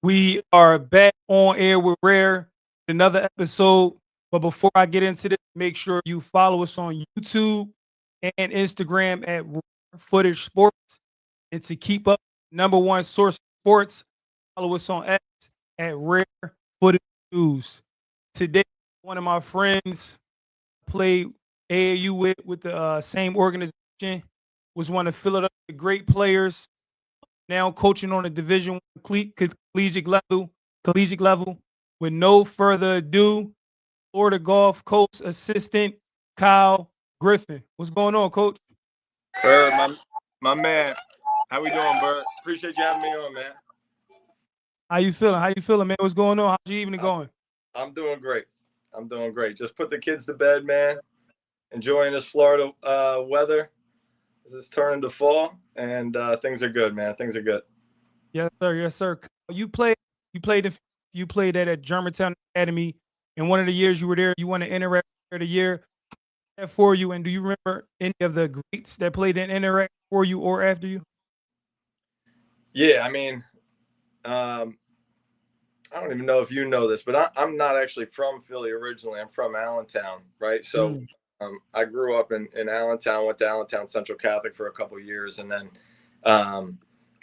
We are back on air with Rare, another episode. But before I get into this, make sure you follow us on YouTube and Instagram at Rare Footage Sports. And to keep up, number one source of sports, follow us on X at Rare Footage News. Today, one of my friends played AAU with the same organization, was one of Philadelphia great players, now coaching on a Division I collegiate level. With no further ado, Florida Gulf Coast assistant Kyle Griffin. What's going on, Coach? Bird, my man. How we doing, Bird? Appreciate you having me on, man. How you feeling? How you feeling, man? What's going on? How's your evening going? I'm doing great. I'm doing great. Just put the kids to bed, man. Enjoying this Florida weather as it's turning to fall, and things are good, man. Things are good. Yes, sir. Yes, sir. You played in, you played at Germantown Academy. In one of the years you were there, you won the Interact Player of the Year for you. And do you remember any of the greats that played in Interact for you or after you? Yeah, I mean, I don't even know if you know this, but I'm not actually from Philly originally. I'm from Allentown, right? So Mm. I grew up in Allentown, went to Allentown Central Catholic for a couple of years, and then um,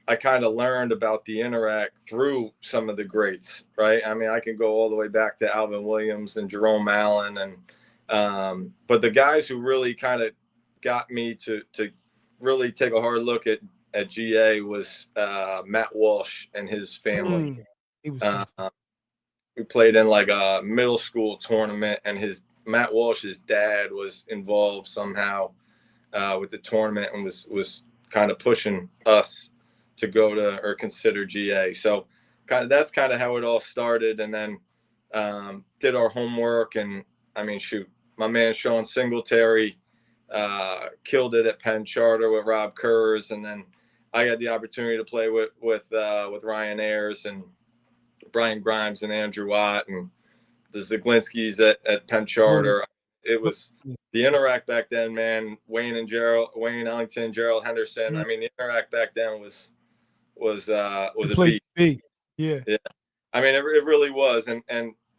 I kind of learned about the Interact through some of the greats, right? I mean, I can go all the way back to Alvin Williams and Jerome Allen, and but the guys who really kind of got me to really take a hard look at GA was Matt Walsh and his family. Mm. He was Uh, tough. we played in like a middle school tournament, and his Matt Walsh's dad was involved somehow with the tournament and was kind of pushing us to go to or consider GA. So that's kind of how it all started, and then did our homework. And I mean, shoot, my man Sean Singletary killed it at Penn Charter with Rob Kurz, and then I got the opportunity to play with Ryan Ayers and Brian Grimes and Andrew Watt and the Zaglinskis at Penn Oh, Charter. It oh, was the Interact back then, man. Wayne Ellington, Gerald Henderson. mm. I mean, the Interact back then was The a place to beat. be. Yeah. Yeah, I mean, it really was, and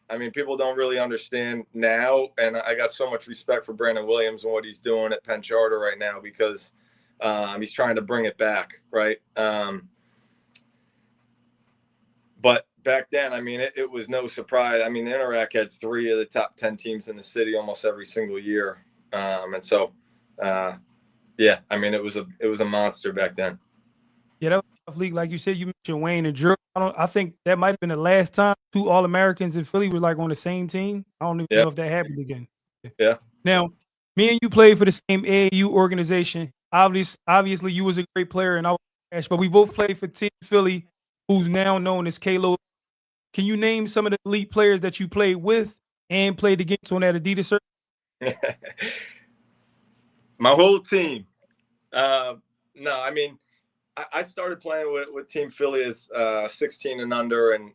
I mean, people don't really understand now, and I got so much respect for Brandon Williams and what he's doing at Penn Charter right now because he's trying to bring it back, right? But back then, I mean, it was no surprise. I mean, the Interac had 3 of the top 10 teams in the city almost every single year, and so, uh, yeah, I mean, it was a monster back then. Yeah, that was a tough league. Like you said, you mentioned Wayne and Drew. I think that might have been the last time two All Americans in Philly were like on the same team. I don't even Yeah, know if that happened again. Yeah. yeah, Now, me and you played for the same AAU organization. Obviously, you was a great player and I was trash, but we both played for Team Philly, who's now known as Kalo. Can you name some of the elite players that you played with and played against on that Adidas circuit? my whole team. Uh, no, I mean, I started playing with Team Philly as 16 and under, and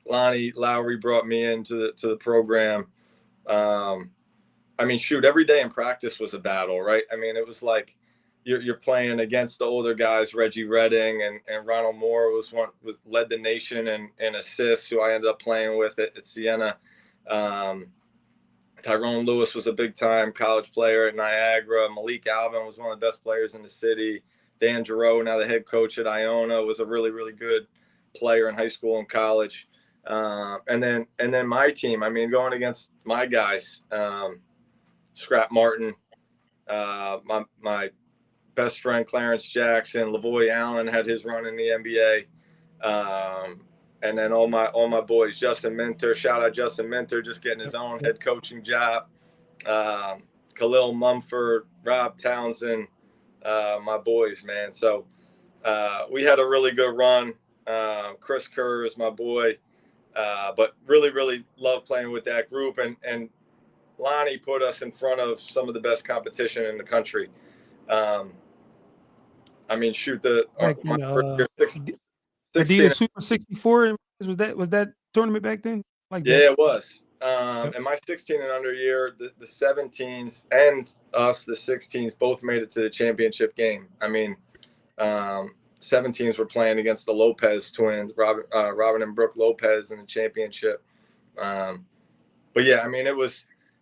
Lonnie Lowry brought me into the program. Um, I mean, shoot, every day in practice was a battle, right? I mean, it was like you're playing against the older guys. Reggie Redding and Ronald Moore led the nation in assists, who I ended up playing with at Siena. Um, Tyrone Lewis was a big time college player at Niagara. Malik Alvin was one of the best players in the city. Dan Giroux, now the head coach at Iona, was a really, really good player in high school and college. And then my team, I mean, going against my guys, Scrap Martin, my best friend Clarence Jackson, Lavoy Allen had his run in the NBA, and then all my boys, Justin Minter, shout out Justin Minter, just getting his Yep, own yep. head coaching job. Um, Khalil Mumford, Rob Townsend, my boys, man. So we had a really good run. Chris Kerr is my boy, but really, really love playing with that group. And Lonnie put us in front of some of the best competition in the country. Um, I mean, shoot, Back my then, first year, Adidas 16. Super 64 was that tournament back then? Like that. Yeah, it was. Yep. And my 16 and under year, the 17s and us, the 16s, both made it to the championship game. I mean, 17s were playing against the Lopez twins, Robin and Brooke Lopez in the championship. But yeah, I mean,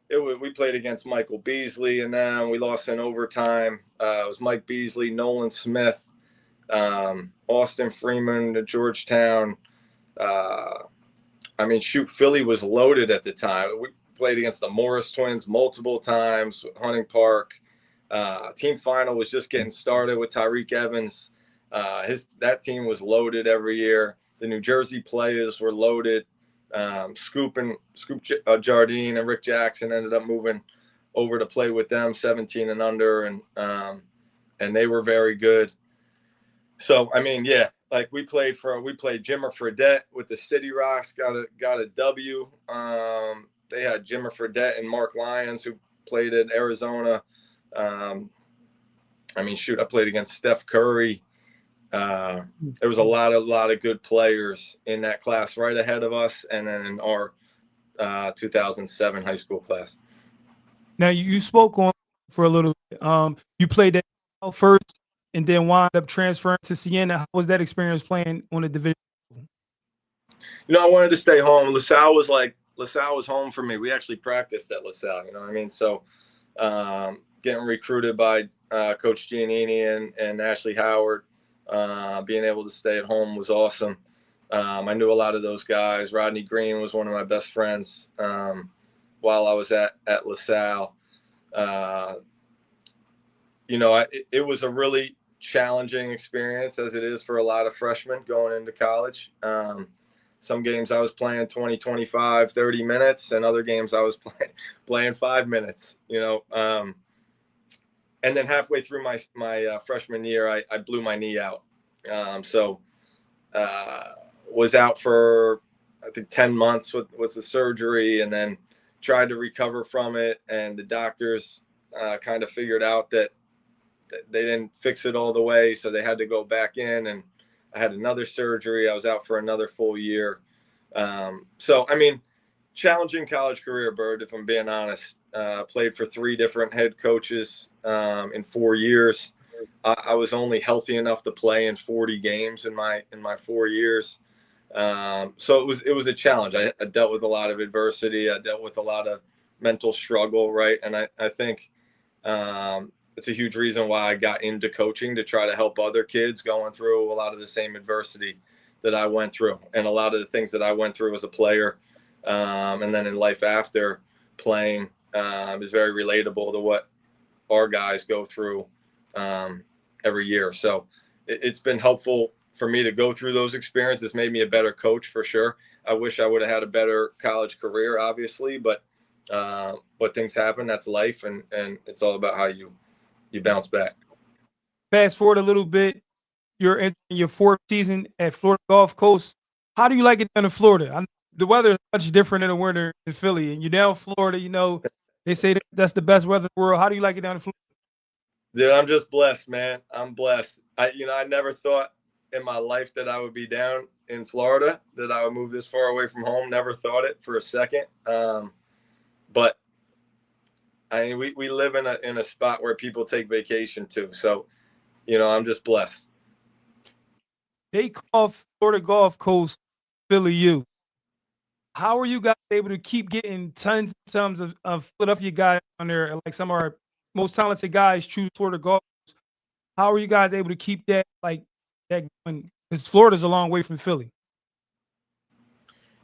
we played against Michael Beasley, and then we lost in overtime. It was Mike Beasley, Nolan Smith, Austin Freeman to Georgetown. I mean, shoot, Philly was loaded at the time. We played against the Morris twins multiple times, Hunting Park. Team final was just getting started with Tyreek Evans. That team was loaded every year. The New Jersey players were loaded. Scoop Jardine and Rick Jackson ended up moving over to play with them, 17 and under, and they were very good. So I mean, yeah, like we played Jimmer Fredette with the City Rocks, got a W. They had Jimmer Fredette and Mark Lyons, who played at Arizona. I mean, shoot, I played against Steph Curry. There was a lot of good players in that class right ahead of us, and then in our 2007 high school class. Now you spoke on for a little bit. You played at first and then wound up transferring to Siena. How was that experience playing on a division? You know, I wanted to stay home. LaSalle was home for me. We actually practiced at LaSalle. You know what I mean? So getting recruited by Coach Giannini and Ashley Howard, being able to stay at home was awesome. I knew a lot of those guys. Rodney Green was one of my best friends while I was at LaSalle. You know, it was a really challenging experience, as it is for a lot of freshmen going into college. Some games I was playing 20, 25, 30 minutes, and other games I was playing 5 minutes, you know. And then halfway through my freshman year, I blew my knee out. So was out for, I think, 10 months with the surgery, and then tried to recover from it. And the doctors kind of figured out that they didn't fix it all the way, so they had to go back in, and I had another surgery. I was out for another full year. So, I mean, challenging college career, Bird, if I'm being honest. Played for 3 different head coaches in 4 years. I was only healthy enough to play in 40 games in my 4 years. So it was a challenge. I dealt with a lot of adversity. I dealt with a lot of mental struggle, right? And I think it's a huge reason why I got into coaching, to try to help other kids going through a lot of the same adversity that I went through, and a lot of the things that I went through as a player, and then in life after playing, is very relatable to what our guys go through every year. So it's been helpful for me to go through those experiences. Made me a better coach for sure. I wish I would have had a better college career, obviously, but things happen. That's life, and it's all about how you bounce back. Fast forward a little bit, you're in your 4th season at Florida Gulf Coast. How do you like it down in Florida? The weather is much different in the winter in Philly, and you're down in Florida. You know, they say that's the best weather in the world. How do you like it down in Florida? Dude, I'm just blessed, man. I'm blessed. I never thought in my life that I would be down in Florida, that I would move this far away from home. Never thought it for a second. But I mean, we live in a spot where people take vacation too. So, you know, I'm just blessed. They call Florida Gulf Coast Philly U. How are you guys able to keep getting tons of Philadelphia guys on there? Like, some of our most talented guys choose Florida Gulf Coast. How are you guys able to keep that going? Because Florida's a long way from Philly.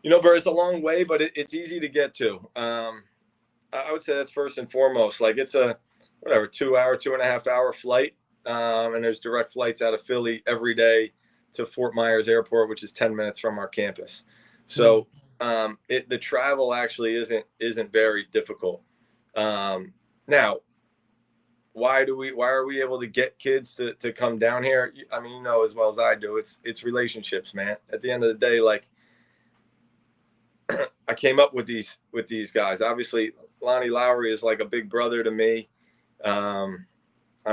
You know, Bert, it's a long way, but it's easy to get to. I would say that's first and foremost. Like, it's a 2-hour, 2.5-hour flight, and there's direct flights out of Philly every day to Fort Myers Airport, which is 10 minutes from our campus. So the travel actually isn't very difficult. Now, why are we able to get kids to come down here? I mean, you know as well as I do, it's relationships, man. At the end of the day, like, I came up with these guys. Obviously, Lonnie Lowry is like a big brother to me. I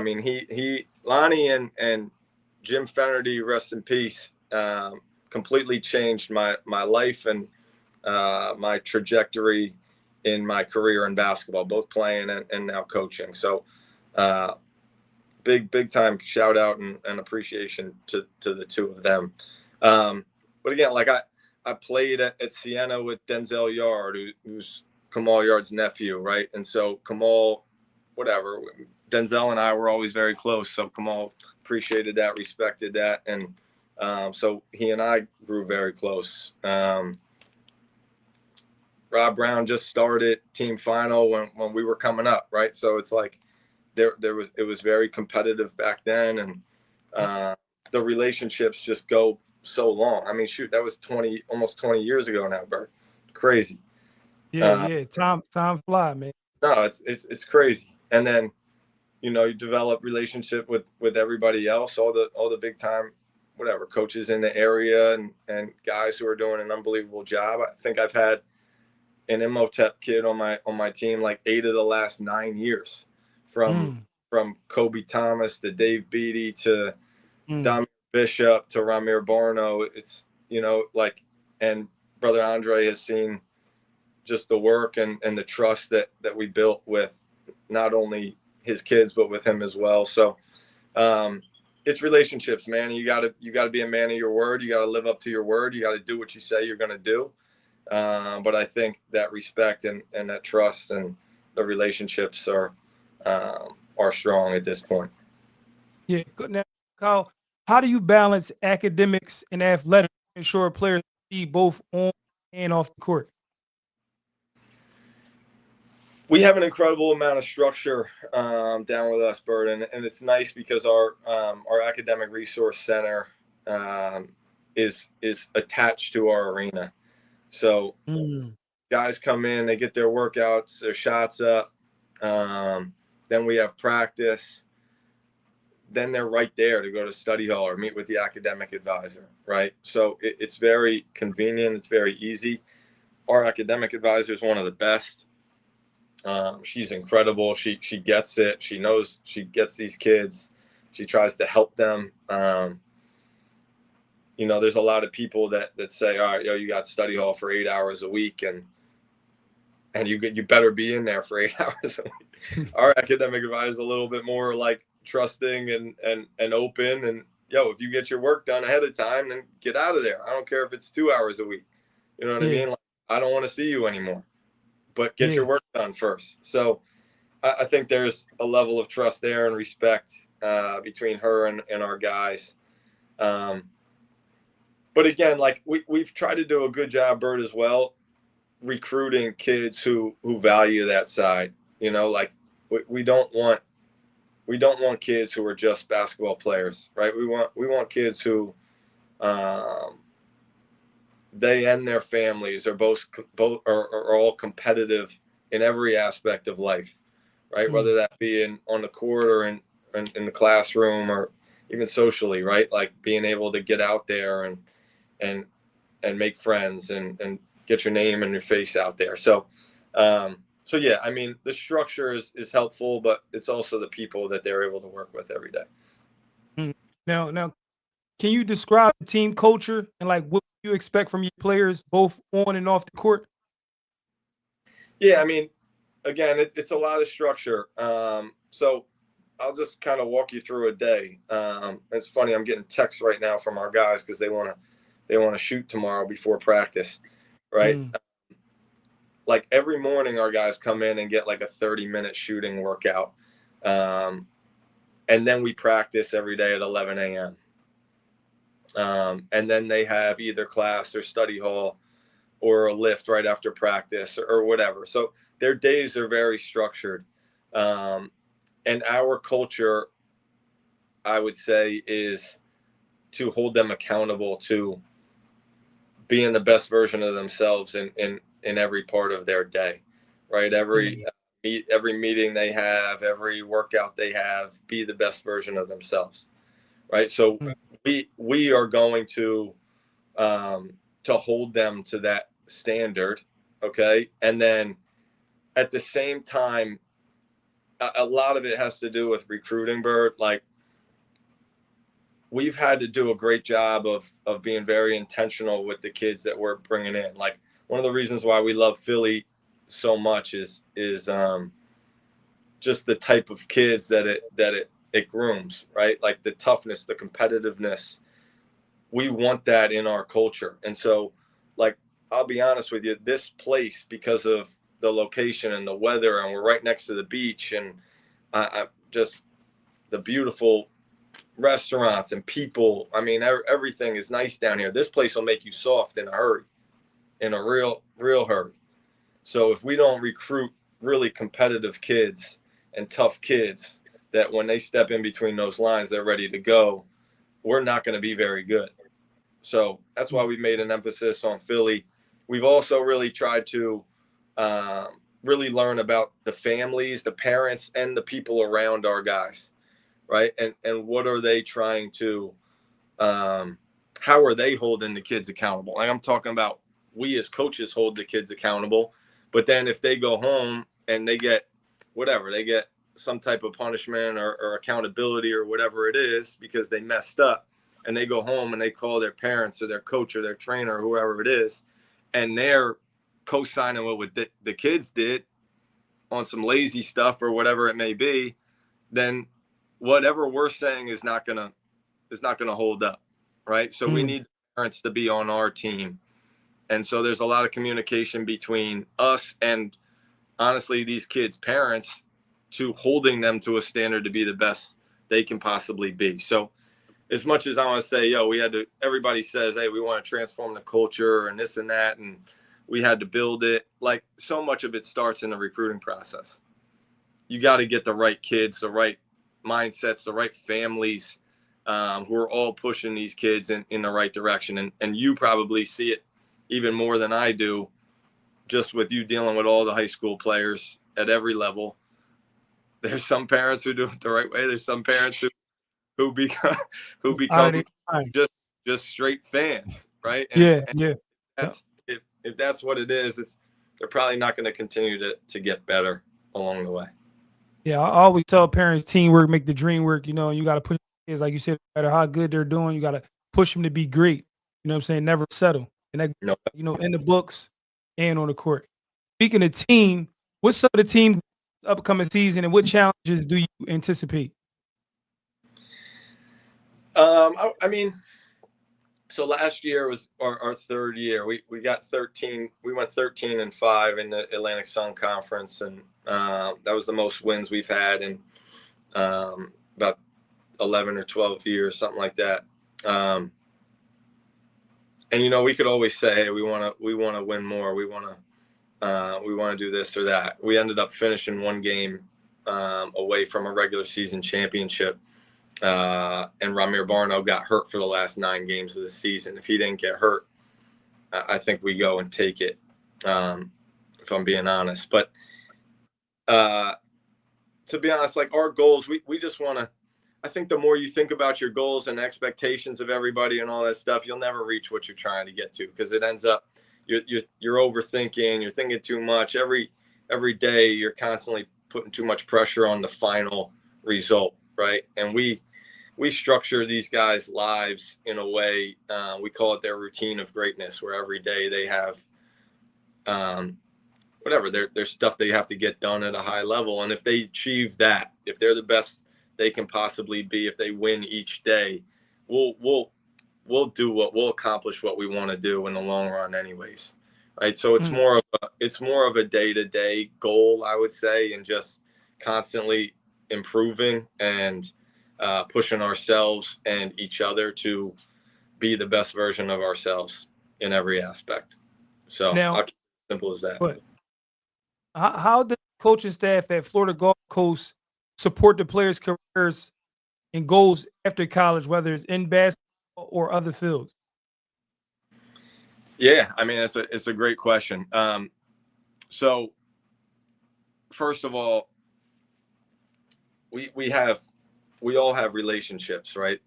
mean, Lonnie and Jim Fennerty, rest in peace, completely changed my life and my trajectory in my career in basketball, both playing and now coaching. So big time shout out and appreciation to the two of them. But again, like I played at Siena with Denzel Yard, who's Kamal Yard's nephew, right? And so Kamal, whatever, Denzel and I were always very close. So Kamal appreciated that, respected that, and so he and I grew very close. Rob Brown just started team final when we were coming up, right? So it's like it was very competitive back then, and the relationships just go so long. I mean, shoot, that was almost 20 years ago now, Bert. Crazy. Yeah, yeah. Time fly, man. No, it's crazy. And then, you develop relationship with everybody else, all the big time, whatever, coaches in the area and guys who are doing an unbelievable job. I think I've had an Imhotep kid on my team like 8 of the last 9 years, from Kobe Thomas to Dave Beatty to Dom Bishop to Ramir Barno. It's like, and brother Andre has seen just the work and the trust that we built with not only his kids but with him as well. So it's relationships, man. You gotta be a man of your word. You gotta live up to your word. You gotta do what you say you're gonna do. But I think that respect and that trust and the relationships are strong at this point. Yeah. Now, Kyle, how do you balance academics and athletics to ensure players succeed both on and off the court? We have an incredible amount of structure down with us, Bert, and it's nice because our academic resource center is attached to our arena. So guys come in, they get their workouts, their shots up. Then we have practice. Then they're right there to go to study hall or meet with the academic advisor, right? So it's very convenient. It's very easy. Our academic advisor is one of the best. She's incredible. She gets it. She knows she gets these kids. She tries to help them. There's a lot of people that say, all right, you got study hall for 8 hours a week, and you better be in there for 8 hours a week. Our academic advisor is a little bit more like trusting and open, and if you get your work done ahead of time, then get out of there. I don't care if it's 2 hours a week. You know what I mean? Like, I don't want to see you anymore, but get your work done first. So I think there's a level of trust there and respect between her and our guys. But again, like we've tried to do a good job, Bert, as well, recruiting kids who value that side. Like we don't want kids who are just basketball players, right? We want kids who they and their families are both are all competitive in every aspect of life, right? Whether that be on the court or in the classroom or even socially, right? Like being able to get out there and make friends and get your name and your face out there. So yeah, I mean, the structure is helpful, but it's also the people that they're able to work with every day. Now, can you describe the team culture and like what you expect from your players both on and off the court? Yeah, I mean, again, it's a lot of structure. So I'll just kind of walk you through a day. It's funny, I'm getting texts right now from our guys because they want to shoot tomorrow before practice, right? Like every morning, our guys come in and get like a 30-minute shooting workout, and then we practice every day at 11 a.m. And then they have either class or study hall or a lift right after practice or whatever. So their days are very structured. And our culture, I would say, is to hold them accountable to being the best version of themselves in every part of their day, right? Every meeting they have, every workout they have, be the best version of themselves, right? So we are going to hold them to that standard, okay? And then at the same time, a lot of it has to do with recruiting, Bert. Like, we've had to do a great job of being very intentional with the kids that we're bringing in. Like, one of the reasons why we love Philly so much is just the type of kids that it it grooms, right? Like the toughness, the competitiveness. We want that in our culture. And so, like, I'll be honest with you, this place, because of the location and the weather, and we're right next to the beach, and I just the beautiful restaurants and people. I mean, everything is nice down here. This place will make you soft in a hurry, in a real hurry. So if we don't recruit really competitive kids and tough kids that when they step in between those lines, they're ready to go, we're not going to be very good. So that's why we made an emphasis on Philly. We've also really tried to really learn about the families, the parents, and the people around our guys, right? And what are they trying to, how are they holding the kids accountable? Like I'm talking about, we as coaches hold the kids accountable, but then if they go home and they get whatever, they get some type of punishment or accountability or whatever it is because they messed up, and they go home and they call their parents or their coach or their trainer or whoever it is, and they're co-signing what the kids did on some lazy stuff or whatever it may be, then whatever we're saying is not gonna hold up, right? So we need parents to be on our team, and so there's a lot of communication between us and honestly these kids' parents to holding them to a standard to be the best they can possibly be. So as much as I want to say, everybody says, hey, we want to transform the culture and this and that, and we had to build it. Like so much of it starts in the recruiting process. You got to get the right kids, the right mindsets, the right families who are all pushing these kids in the right direction. And you probably see it even more than I do, just with you dealing with all the high school players at every level. There's some parents who do it the right way. There's some parents who become just straight fans, right? And that's if that's what it is, they're probably not going to continue to get better along the way. Yeah, I always tell parents, teamwork make the dream work. You know, you got to push kids, like you said, no matter how good they're doing, you got to push them to be great. You know what I'm saying? Never settle. And that, No. in the books and on the court. Speaking of team, what's some of the team upcoming season, and what challenges do you anticipate? I mean, so last year was our third year. We got 13. We went 13-5 in the Atlantic Sun Conference, and that was the most wins we've had in about 11 or 12 years, something like that. And we could always say, hey, we want to win more. We want to do this or that. We ended up finishing one game away from a regular season championship. And Ramir Barno got hurt for the last 9 games of the season. If he didn't get hurt, I think we go and take it, if I'm being honest. But to be honest, like our goals, we just want to, I think the more you think about your goals and expectations of everybody and all that stuff, you'll never reach what you're trying to get to, because it ends up you're overthinking, you're thinking too much. Every day you're constantly putting too much pressure on the final result, right? And we structure these guys' lives in a way, we call it their routine of greatness, where every day they have whatever there's stuff they have to get done at a high level. And if they achieve that, if they're the best they can possibly be, if they win each day, we'll accomplish what we want to do in the long run anyways, right? So it's more of a day-to-day goal, I would say, and just constantly improving and pushing ourselves and each other to be the best version of ourselves in every aspect. So Now, I'll keep it simple as that. but how does the coaching staff at Florida Gulf Coast support the players' careers and goals after college, whether it's in basketball or other fields? Yeah, I mean, it's a great question. So first of all, we all have relationships, right?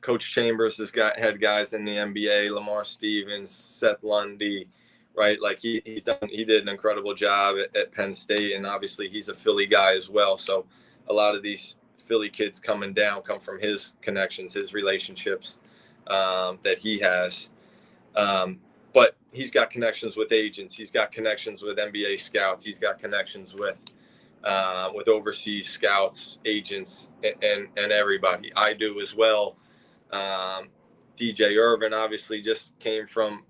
Coach Chambers had guys in the NBA, Lamar Stevens, Seth Lundy, right? Like he did an incredible job at Penn State, and obviously he's a Philly guy as well. So a lot of these Philly kids coming down come from his connections, his relationships that he has. But he's got connections with agents. He's got connections with NBA scouts. He's got connections with with overseas scouts, agents, and everybody. I do as well. DJ Irvin obviously just came from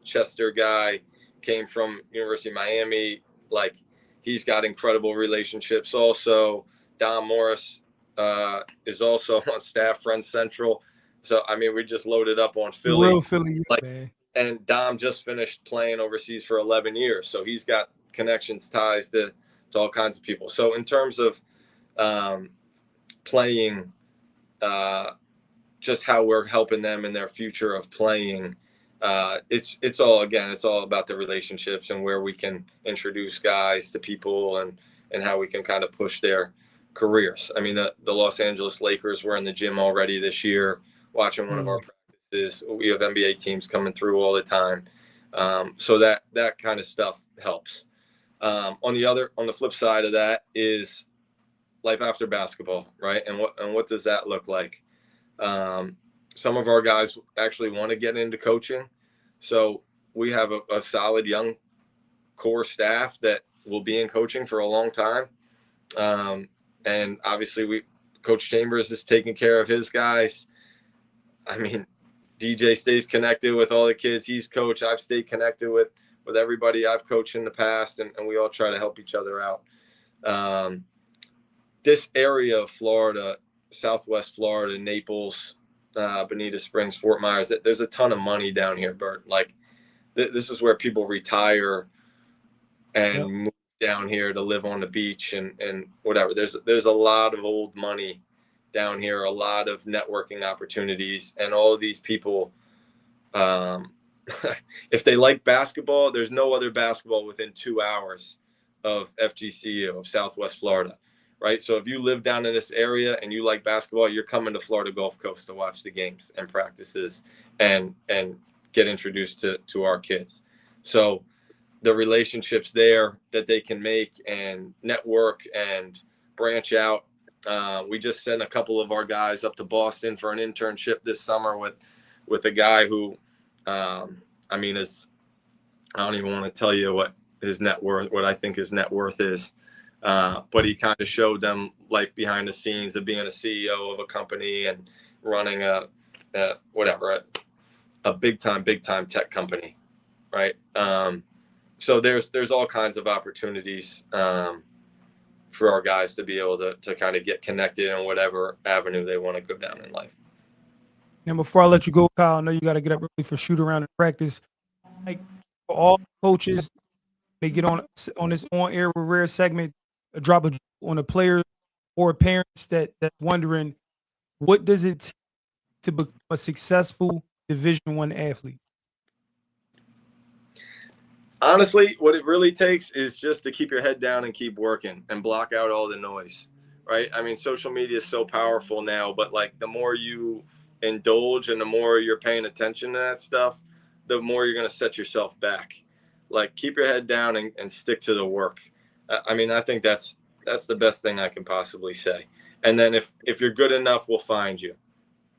Chester guy, came from University of Miami. Like, he's got incredible relationships. Also, Don Morris is also on staff, Friends Central. So I mean, we just loaded up on The Philly. real Philly, Like, man. and Dom just finished playing overseas for 11 years, so he's got connections, ties to all kinds of people. So in terms of playing, just how we're helping them in their future of playing, it's all about the relationships and where we can introduce guys to people, and how we can kind of push their careers. I mean, the Los Angeles Lakers were in the gym already this year watching one of our practices. We have NBA teams coming through all the time. So that kind of stuff helps. On the flip side of that is life after basketball, right? And what does that look like? Some of our guys actually want to get into coaching. So we have a solid young core staff that will be in coaching for a long time. And obviously Coach Chambers is taking care of his guys. I mean, DJ stays connected with all the kids he's coached. I've stayed connected with everybody I've coached in the past, and we all try to help each other out. This area of Florida, Southwest Florida, Naples, Bonita Springs, Fort Myers, there's a ton of money down here, Bert. Like, this is where people retire and move down here to live on the beach and whatever. There's a lot of old money down here, a lot of networking opportunities, and all of these people, if they like basketball, there's no other basketball within 2 hours of FGCU, of Southwest Florida, right? So if you live down in this area and you like basketball, you're coming to Florida Gulf Coast to watch the games and practices and get introduced to our kids. So the relationships there that they can make and network and branch out. We just sent a couple of our guys up to Boston for an internship this summer with a guy who, I don't even want to tell you what I think his net worth is. But he kind of showed them life behind the scenes of being a CEO of a company and running a big time tech company. Right. So there's all kinds of opportunities for our guys to be able to kind of get connected in whatever avenue they want to go down in life. And before I let you go, Kyle, I know you got to get up early for shoot around and practice. Like, for all coaches, they get on this on air with Rare segment, drop a on the players or parents that's wondering, what does it take to become a successful Division I athlete? Honestly, what it really takes is just to keep your head down and keep working and block out all the noise, right? I mean, social media is so powerful now, but like, the more you indulge and the more you're paying attention to that stuff, the more you're going to set yourself back. Like, keep your head down and stick to the work. I mean, I think that's the best thing I can possibly say. And then if you're good enough, we'll find you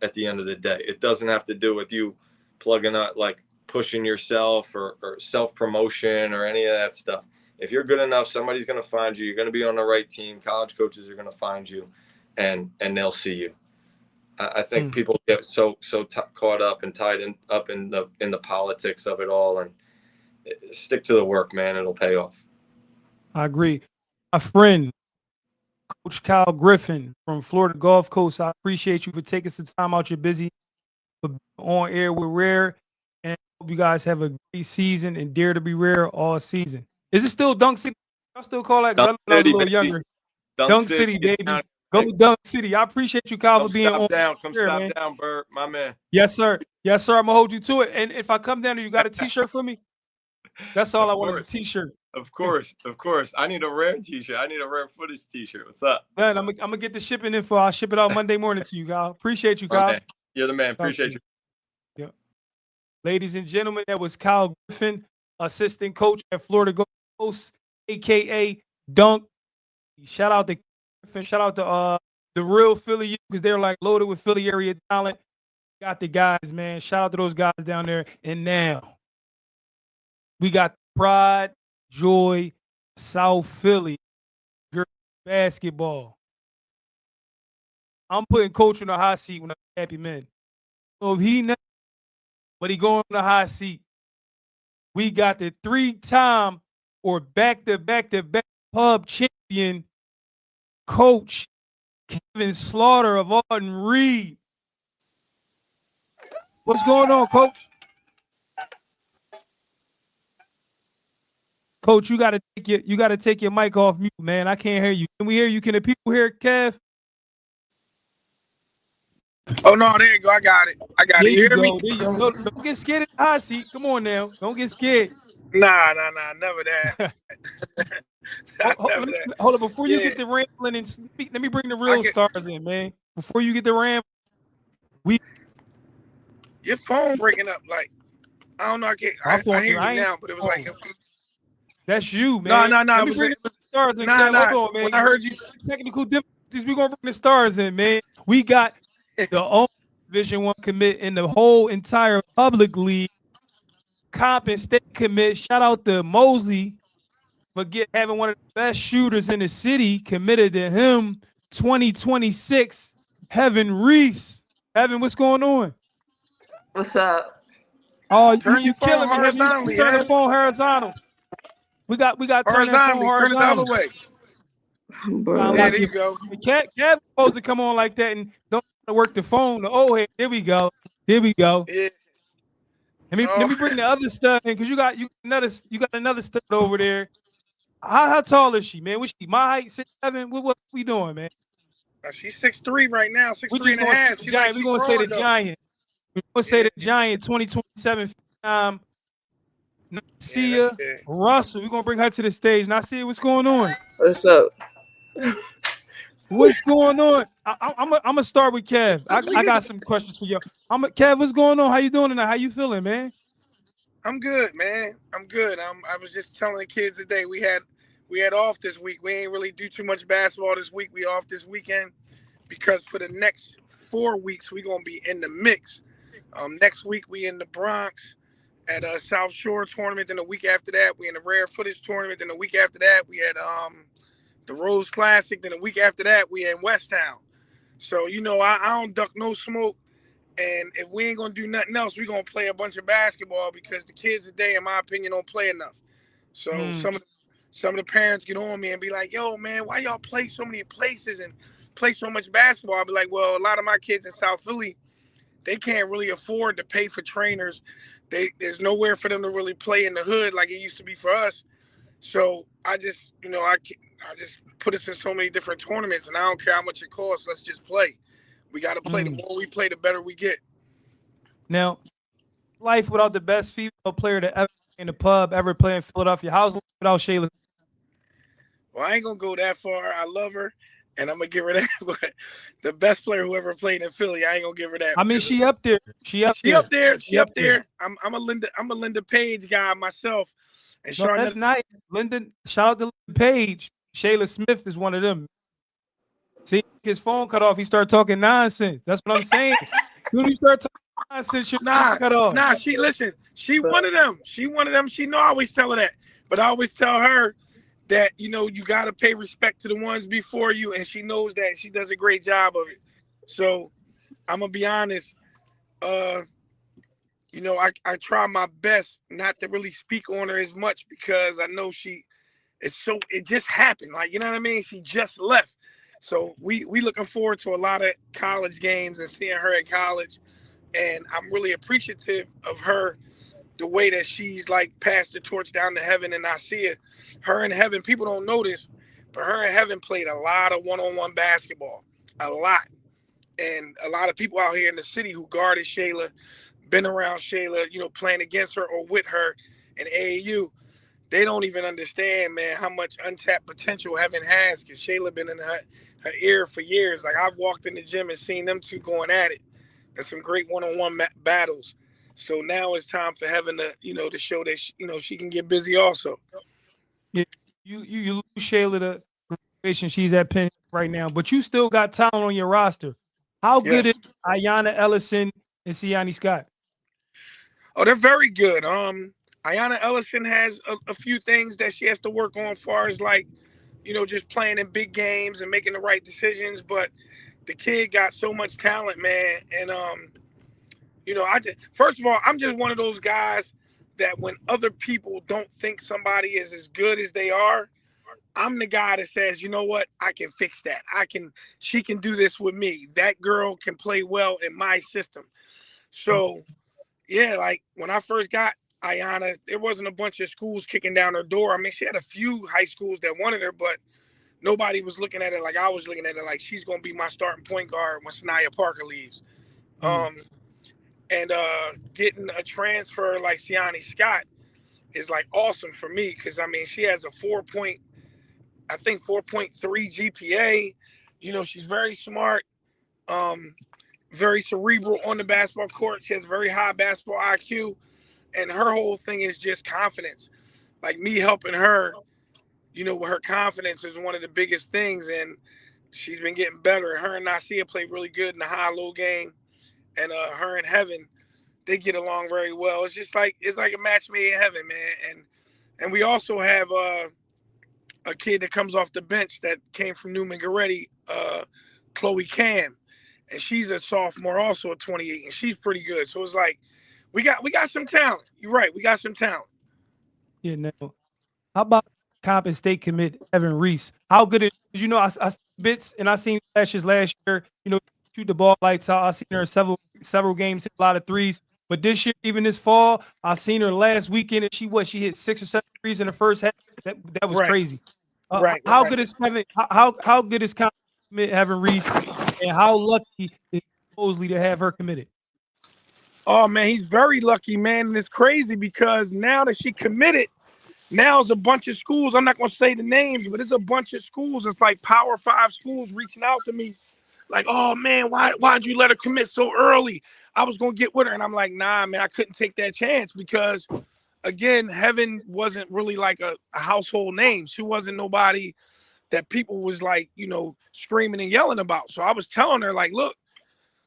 at the end of the day. It doesn't have to do with you plugging up, like pushing yourself or self-promotion or any of that stuff. If you're good enough, somebody's going to find you. You're going to be on the right team. College coaches are going to find you, and they'll see you. I think people get so caught up and tied up in the politics of it all, and stick to the work, man. It'll pay off. I agree. My friend, Coach Kyle Griffin from Florida Gulf Coast, I appreciate you for taking some time out your busy for being on air with Rare, and I hope you guys have a great season and dare to be rare all season. Is it still Dunk City? I still call that, because I was a little baby. younger. Dunk City, baby. Down. Go Dunk City. I appreciate you, Kyle, for being on Come air, stop man. down, Bert, my man. Yes, sir. Yes, sir. I'm gonna hold you to it. And if I come down there, you got a T-shirt for me? That's all I want, is a T-shirt. Of course. I need a Rare T-shirt. I need a Rare Footage T-shirt. What's up? Man, I'm gonna get the shipping info. I'll ship it out Monday morning to you, Kyle. Appreciate you, Kyle. You're the man. Appreciate you. Yeah. Ladies and gentlemen, that was Kyle Griffin, assistant coach at Florida Gulf Coast, aka Dunk. Shout out to Griffin. Shout out to the real Philly, because they're like loaded with Philly area talent. Got the guys, man. Shout out to those guys down there. And now we got pride, joy, South Philly. basketball. I'm putting coach in the hot seat when I'm happy man. So if he not, but he going on the hot seat, we got the 3-time or back-to-back pub champion coach Kevin Slaughter of Audenried. What's going on, coach? Coach, you gotta take your mic off mute, man. I can't hear you. Can we hear you? Can the people hear Kev? Oh no, there you go. I got it. There You you hear me? go. There you go. Don't get scared in the hot seat. Come on now. Don't get scared. Nah, never that. Never that. Hold on. Before you Yeah, get the rambling and speak, let me bring the I real can. stars in, man. Before you get the rambling, Your phone breaking up. Like I don't know. I can't. my I phone. hear you I ain't. now, but it was like. Oh, that's you, No, man. no, no. Let It me was. bring the stars in, Nah, Kev. nah. Hold on, When man. I heard you. Technical difficulties. We're gonna bring the stars in, man. We got the only Division One commit in the whole entire public league. Comp and state commit. Shout out to Mosley for having one of the best shooters in the city committed to him. 2026. Heaven Reese. Heaven, what's going on? What's up? Oh, Turn you your phone killing me, Heaven. You horizontally, turn the Hev. phone horizontal. We got to turn that phone Horizontally. Turn it the other horizontal. way. Bro. Yeah, there you go. Kev supposed to come on like that and don't work the phone. The old head. There we go. There we go. Yeah. Let me bring the other stud in because you got another stud over there. How tall is she, man? Was she my height, 6'7"? What we doing, man? She's 6'3" right now. Six We're three just and a gonna say half. the She like giant. We're she gonna say the broad though. giant. We're gonna say Yeah. the giant 2027 Yeah. That's Nasia it. Russell. We're gonna bring her to the stage. Nasia, what's going on? What's up? What's going on? I'm gonna start with Kev. I got some questions for you. Kev, what's going on? How you doing tonight? How you feeling, man? I'm good, man. I'm good. I was just telling the kids today we had off this week. We ain't really do too much basketball this week. We off this weekend because for the next 4 weeks we gonna be in the mix. Next week we in the Bronx at a South Shore tournament. Then the week after that we in the Rare Footage tournament. Then the week after that we had the Rose Classic. Then the week after that we in West Town. So I don't duck no smoke. And if we ain't gonna do nothing else, we gonna play a bunch of basketball because the kids today, in my opinion, don't play enough. So some of the parents get on me and be like, "Yo, man, why y'all play so many places and play so much basketball?" I'll be like, "Well, a lot of my kids in South Philly, they can't really afford to pay for trainers. There's nowhere for them to really play in the hood like it used to be for us. So I just, I just put us in so many different tournaments, and I don't care how much it costs. Let's just play. We got to play. The more we play, the better we get." Now, life without the best female player to ever play in the pub, ever play in Philadelphia. How's life without Shayla? Well, I ain't gonna go that far. I love her, and I'm gonna give her that. But the best player who ever played in Philly, I ain't gonna give her that. I mean, she up there. She up She there. up there. She up there. I'm a Linda Page guy myself, and No, that's nice. Lyndon, shout out to Lyndon Page. Shayla Smith is one of them. See, his phone cut off. He started talking nonsense. That's what I'm saying. When you start talking nonsense, your phone cut off. Nah. She one of them. She one of them. She know I always tell her that, but I always tell her that you gotta pay respect to the ones before you, and she knows that. She does a great job of it. So I'm gonna be honest. I try my best not to really speak on her as much because I know it just happened. Like, you know what I mean? She just left. So we looking forward to a lot of college games and seeing her in college. And I'm really appreciative of her, the way that she's like passed the torch down to Heaven. And I see it. Her in Heaven, people don't know this, but her in Heaven played a lot of one-on-one basketball. A lot. And a lot of people out here in the city who guarded Shayla, been around Shayla, playing against her or with her in AAU, they don't even understand, man, how much untapped potential Heaven has, because Shayla been in her ear for years. Like, I've walked in the gym and seen them two going at it. And some great one-on-one battles. So now it's time for Heaven to, to show that, she can get busy also. Yeah, you lose Shayla the graduation. She's at Penn right now, but you still got talent on your roster. How good is Ayanna Ellison and Siani Scott? Oh, they're very good. Ayanna Ellison has a few things that she has to work on as far as like, just playing in big games and making the right decisions. But the kid got so much talent, man. And first of all, I'm just one of those guys that when other people don't think somebody is as good as they are, I'm the guy that says, you know what, I can fix that. She can do this with me. That girl can play well in my system. So yeah, like when I first got Ayanna, there wasn't a bunch of schools kicking down her door. I mean, she had a few high schools that wanted her, but nobody was looking at it like I was looking at it, like she's gonna be my starting point guard when Sanaya Parker leaves. And getting a transfer like Siani Scott is like awesome for me because I mean she has a 4.3 GPA. She's very smart, very cerebral on the basketball court. She has very high basketball IQ, and her whole thing is just confidence. Like me helping her, with her confidence is one of the biggest things, and she's been getting better. Her and Nasia play really good in the high-low game, and her and Heaven, they get along very well. It's like a match made in heaven, man. And we also have a kid that comes off the bench that came from Newman Goretti, Chloe Cam, and she's a sophomore also at 28, and she's pretty good. So it's like we got some talent. You're right, we got some talent. Yeah, no. How about Compton State commit Evan Reese? How good is I see bits and I seen flashes last year. Shoot the ball lights out. I seen her in several games, hit a lot of threes. But this year, even this fall, I seen her last weekend and she hit 6 or 7 threes in the first half. That was crazy. Right. How good is Kevin? How good is Compton commit Evan Reese? And how lucky is Mosley to have her committed? Oh man, he's very lucky, man. And it's crazy because now that she committed, now it's a bunch of schools. I'm not gonna say the names, but it's a bunch of schools. It's like Power 5 schools reaching out to me, like, "Oh man, why'd you let her commit so early? I was gonna get with her." And I'm like, "Nah, man, I couldn't take that chance because, again, Heaven wasn't really like a household name. She wasn't nobody that people was like, screaming and yelling about. So I was telling her, like, look,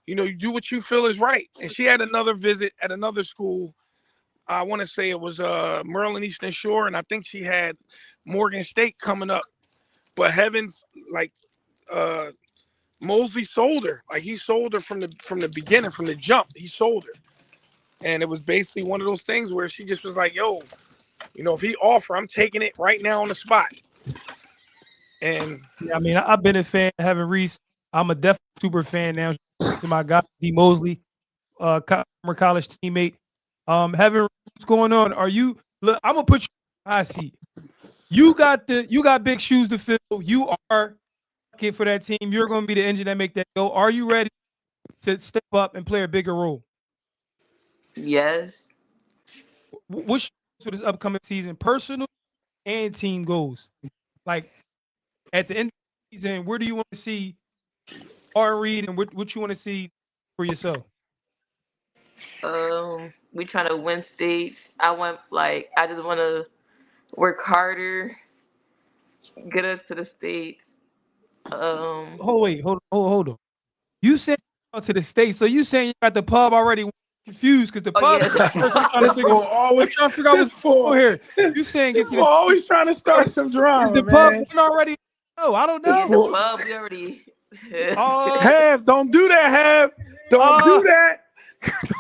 you do what you feel is right." And she had another visit at another school. I want to say it was Merlin Eastern Shore, and I think she had Morgan State coming up. But Heaven, like Mosley sold her. Like he sold her from the beginning, from the jump. He sold her. And it was basically one of those things where she just was like, yo, if he offer, I'm taking it right now on the spot. And yeah, I mean, I've been a fan of Evan Reese. I'm a definitely super fan now to my guy, D. Mosley, former college teammate. Heaven, what's going on? Look, I'm gonna put you in the hot seat. You got big shoes to fill. You are kid for that team. You're going to be the engine that make that go. Are you ready to step up and play a bigger role? Yes. What's for this upcoming season, personal and team goals? Like at the end of the season, where do you want to see Audenried and what you want to see for yourself? We trying to win states. I just want to work harder, get us to the states. Hold on. You said to the states, so you saying you got the pub already? Confused because the pub. Yeah. I'm trying to figure out what's going here. You saying get to the always trying to start some drama. Is the pub already? No, I don't know. Yeah, the pub we already. Have, don't do that, Have. Don't do that.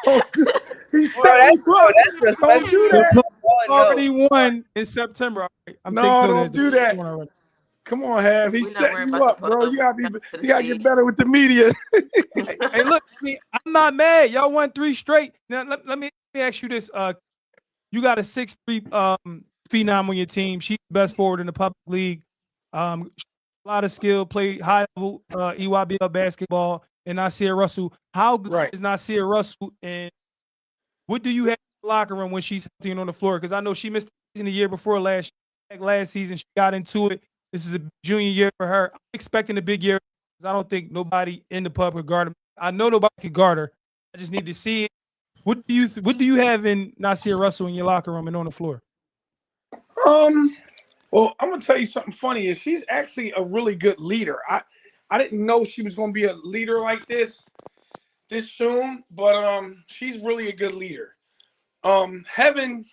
Don't do He's that's don't do that. Already won in September. Don't do that. Come on, Have. He's setting you up, bro. You gotta get better with the media. Hey, look, I'm not mad. Y'all won 3 straight. Now let me ask you this. You got a 6'3" phenom on your team. She's the best forward in the public league. A lot of skill, played high level EYBL basketball. And Nasir Russell. How good is Nasir Russell? And what do you have in the locker room when she's healthy and on the floor? Because I know she missed the season the year before last season. She got into it. This is a junior year for her. I'm expecting a big year because I don't think nobody in the pub could guard her. I know nobody could guard her. I just need to see it. What do you have in Nasir Russell in your locker room and on the floor? Well, I'm gonna tell you something funny. Is she's actually a really good leader. I didn't know she was gonna be a leader like this soon, but she's really a good leader. Heaven,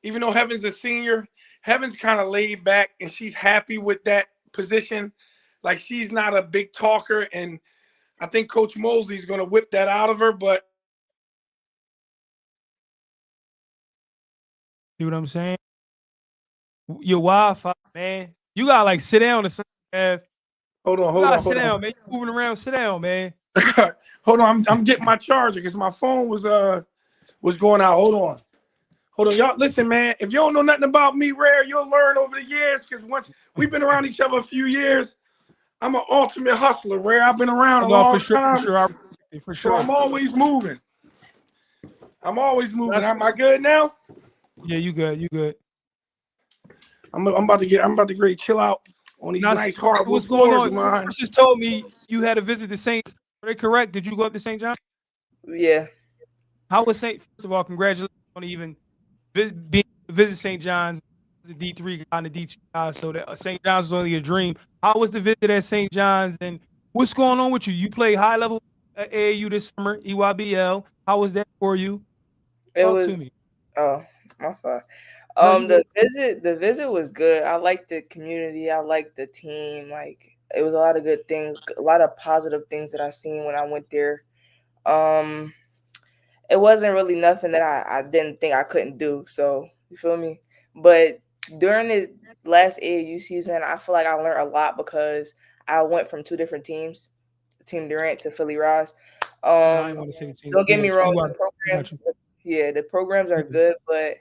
even though Heaven's a senior, Heaven's kind of laid back, and she's happy with that position. Like, she's not a big talker, and I think Coach Mosley's going to whip that out of her. But See what I'm saying? Your Wi-Fi, man. You gotta like sit down or something, man. hold on, You hold gotta on, sit hold down, on. man. You moving around, sit down, man. Hold on, I'm getting my charger because my phone was going out. Hold on, y'all. Listen, man. If you don't know nothing about me, Rare, you'll learn over the years. Because once we've been around each other a few years, I'm an ultimate hustler, Rare. I've been around a No, long for time, sure, I respect it, for so sure. I'm always moving. I'm always moving. That's Am I good now? yeah, you good, you good. I'm about to great chill out on these Now, nice hardwood what's going floors on? of mine. You just told me you had a visit to St. Are they correct? Did you go up to St. John? Yeah, How was St. First of all, congratulations on even being visit St. John's, the D3 guy and the D2 guy. So that St. John's was only a dream. How was the visit at St. John's, and what's going on with you? You play high level at AAU this summer, EYBL. How was that for you? it Talk to was. me. Oh, my fault. No, you good. The visit was good. I liked the community. I liked the team. Like, it was a lot of good things, a lot of positive things that I seen when I went there. Um, it wasn't really nothing that I didn't think I couldn't do. So you feel me? But during the last AAU season, I feel like I learned a lot because I went from two different teams, Team Durant to Philly Rise. No, I Um, didn't want to say the team. don't get Yeah, me wrong, the I got programs, you. yeah, the programs are Yeah. good, but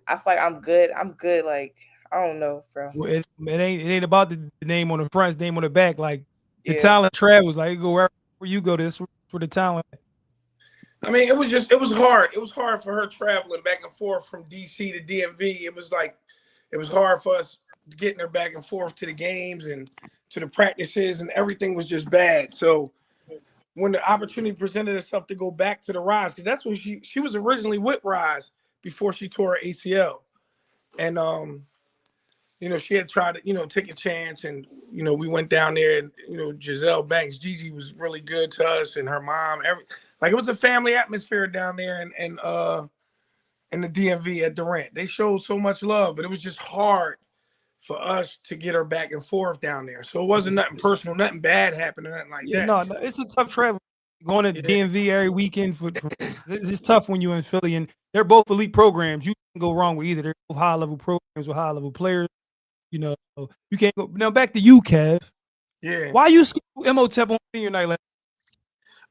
I feel like I'm good. I'm good. Like, I don't know, bro. Well, it ain't about the name on the front, it's name on the back. Like the Yeah, talent travels. Like you go wherever you go, this where the talent. I mean, it was hard. It was hard for her traveling back and forth from DC to DMV. It was hard for us getting her back and forth to the games and to the practices, and everything was just bad. So when the opportunity presented itself to go back to the Rise, because that's what she was originally with Rise before she tore her ACL, and she had tried to take a chance, and we went down there, and Giselle Banks, Gigi was really good to us, and her mom, like it was a family atmosphere down there, and in the DMV at Durant. They showed so much love, but it was just hard for us to get her back and forth down there. So it wasn't nothing personal, nothing bad happened, or nothing like Yeah, that. no, it's a tough travel. Going to Yeah, DMV every weekend for it's just tough when you're in Philly, and they're both elite programs. You can go wrong with either. They're both high level programs with high level players. You know, you can't go now. Back to you, Kev. yeah. Why you skip MOTEP on senior night?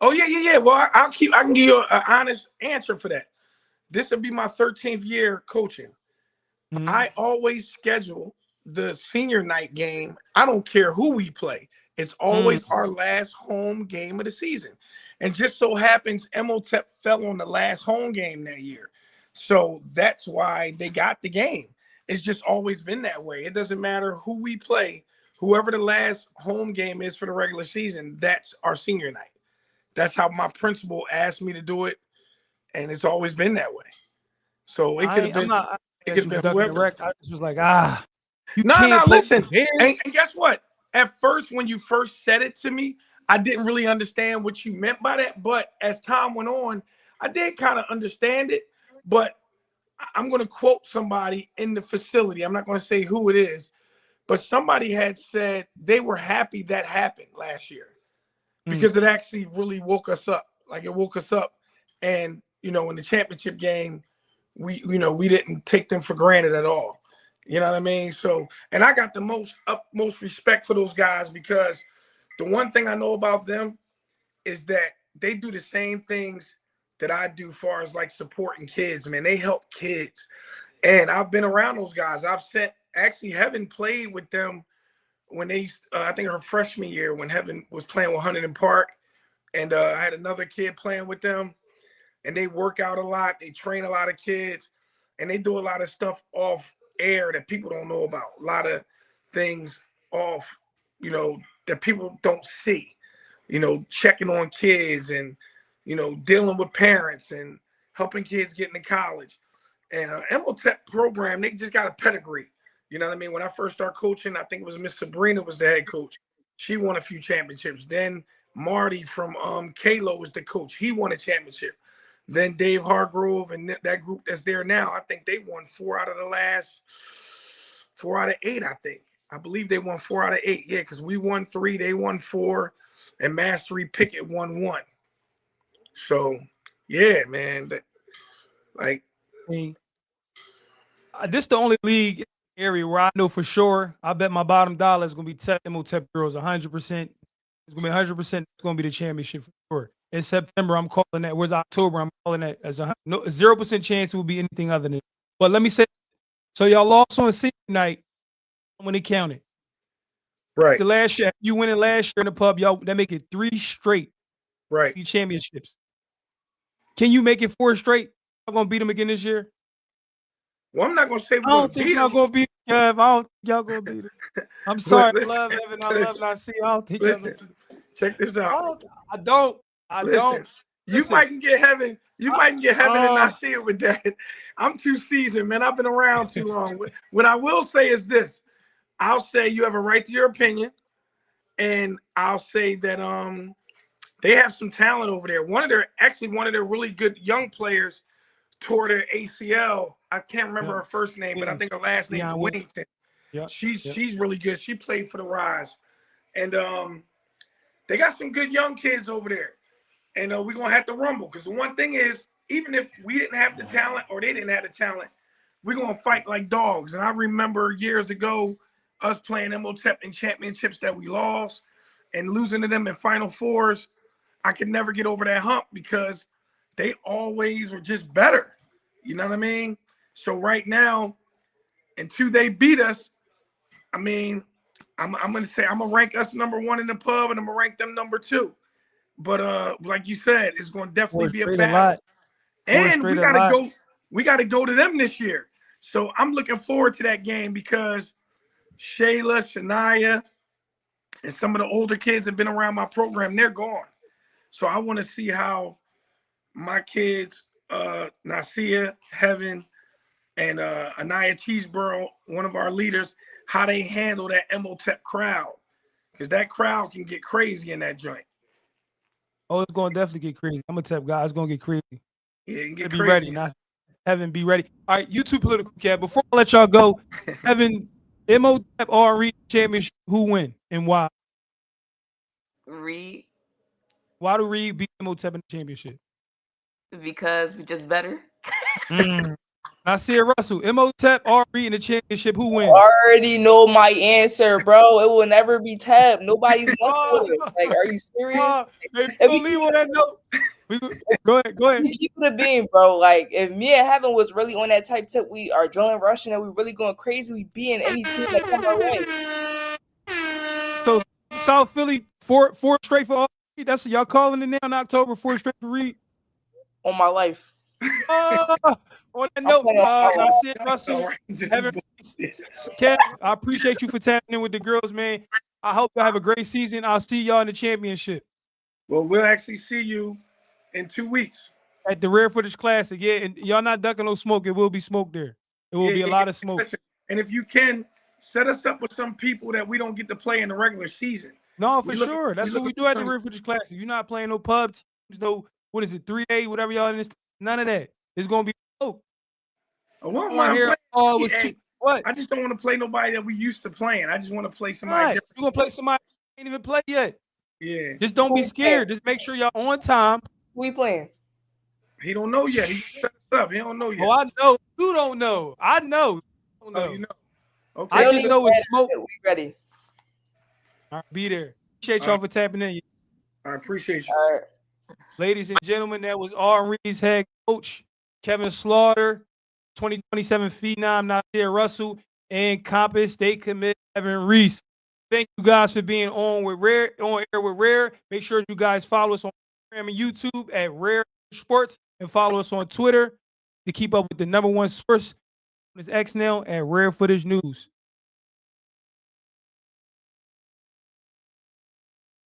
Oh yeah. Well, I can give you an honest answer for that. This will be my 13th year coaching. Mm-hmm. I always schedule the senior night game. I don't care who we play. It's always our last home game of the season. And just so happens MOTEP fell on the last home game that year. So that's why they got the game. It's just always been that way. It doesn't matter who we play, whoever the last home game is for the regular season, that's our senior night. That's how my principal asked me to do it. And it's always been that way. So it could have I'm been not it that could you have was been ducking the whoever. wreck. I just was like, you No, can't poke the listen. bear. And guess what? At first, when you first said it to me, I didn't really understand what you meant by that. But as time went on, I did kind of understand it. But I'm going to quote somebody in the facility. I'm not going to say who it is, but somebody had said they were happy that happened last year Mm. because it actually really woke us up. Like it woke us up. And, in the championship game, we didn't take them for granted at all. You know what I mean? So, and I got the utmost respect for those guys because the one thing I know about them is that they do the same things that I do, far as like supporting kids. Man, they help kids, and I've been around those guys. I've sent actually Heaven played with them when they, I think her freshman year when Heaven was playing with Huntington Park, and I had another kid playing with them, and they work out a lot. They train a lot of kids, and they do a lot of stuff off air that people don't know about. A lot of things off, that people don't see. Checking on kids and dealing with parents and helping kids get into college. And MOTEP program, they just got a pedigree. You know what I mean? When I first started coaching, I think it was Miss Sabrina was the head coach. She won a few championships. Then Marty from Kalo was the coach. He won a championship. Then Dave Hargrove and that group that's there now, I think they won 4 out of the last 4 out of 8, I think. I believe they won 4 out of 8. Yeah, because we won 3, they won 4, and Mastery Pickett won 1. So, yeah, man. Like, this the only league area where I know for sure. I bet my bottom dollar is gonna be MOTEP girls 100%. It's gonna be 100%. It's gonna be the championship for sure. In September, I'm calling that. Where's October? I'm calling that as a 0% chance it will be anything other than. But let me say, so y'all lost on senior night when it counted. right. The last year, you winning last year in the pub, y'all that make it 3 straight Right. championships. Can you make it 4 straight? I'm gonna beat them again this year. Well, I'm not gonna say we're I don't think y'all gonna beat Kev. I don't think y'all gonna beat him. I'm sorry. I love Evan. I love Nasir. I don't think y'all gonna beat him. Check this out. I don't. You might get heaven. You might get heaven and not see it with that. I'm too seasoned, man. I've been around too long. What I will say is this. I'll say you have a right to your opinion. And I'll say that they have some talent over there. One of their really good young players tore their ACL. I can't remember her first name, but I think her last name is Whittington. Yeah. She's really good. She played for the Rise. And they got some good young kids over there. And we're going to have to rumble. Because the one thing is, even if we didn't have the talent or they didn't have the talent, we're going to fight like dogs. And I remember years ago us playing MOTEP in championships that we lost and losing to them in Final Fours. I could never get over that hump because they always were just better. You know what I mean? So right now, until they beat us, I mean, I'm going to say I'm going to rank us number 1 in the pub and I'm going to rank them number 2. But like you said, it's going to definitely be a battle. And we got to go to them this year. So I'm looking forward to that game because Shayla, Shania, and some of the older kids have been around my program. They're gone. So I want to see how my kids, Nasir, Heaven, and Anaya Cheeseboro, one of our leaders, how they handle that MOTEP crowd. Because that crowd can get crazy in that joint. Oh, it's going to definitely get crazy. I'm a MOTEP guy. It's going to get crazy. Yeah, it can get be crazy. Ready. Now, Heaven, be ready. All right, you two political cat. Before I let y'all go, Heaven, MOTEP Audenried championship, who win and why? Reed. Why do Reed beat MOTEP in the championship? Because we just better. Nasir Russell, MOTEP Audenried in the championship, who wins? Already know my answer, bro. It will never be TEP. Nobody's messing with it. Like, are you serious? Leave on that note. Go ahead. Keep it a beam, bro. Like, if me and Heaven was really on that type tip, we are drilling Russian and we really going crazy, we be in any team that come our way. So South Philly, four straight for Audenried. That's y'all calling it now in October, 4 straight for Reed. On my life. On that note, Nasir Russell, Heaven, Kev, I appreciate you for tapping in with the girls, man. I hope y'all have a great season. I'll see y'all in the championship. Well, we'll actually see you in 2 weeks. At the Rare Footage Classic, yeah. And y'all not ducking no smoke. It will be smoke there. It will be a lot of smoke. Listen, and if you can, set us up with some people that we don't get to play in the regular season. No, for sure. That's what we do at the Rare Footage Classic. You're not playing no pub teams, no, what is it, 3A, whatever y'all in this. None of that. It's going to be smoke. I just don't want to play nobody that we used to playing. I just want to play somebody different. You're going to play somebody that ain't even play yet. Yeah. Just don't be scared. Just make sure y'all on time. We playing. He don't know yet. He set us up. He don't know yet. Oh, I know. You don't know. I know. You know. Okay. I just know it's smoke. We ready. All right, be there. Appreciate y'all for tapping in. I appreciate you. All right. Ladies and gentlemen, that was Audenried's head coach, Kevin Slaughter, 2027 Phenom, Nasir Russell, and Compass State commit Evan Reese. Thank you guys for being on air with Rare. Make sure you guys follow us on Instagram and YouTube at Rare Sports and follow us on Twitter to keep up with the #1 source on X now at Rare Footage News.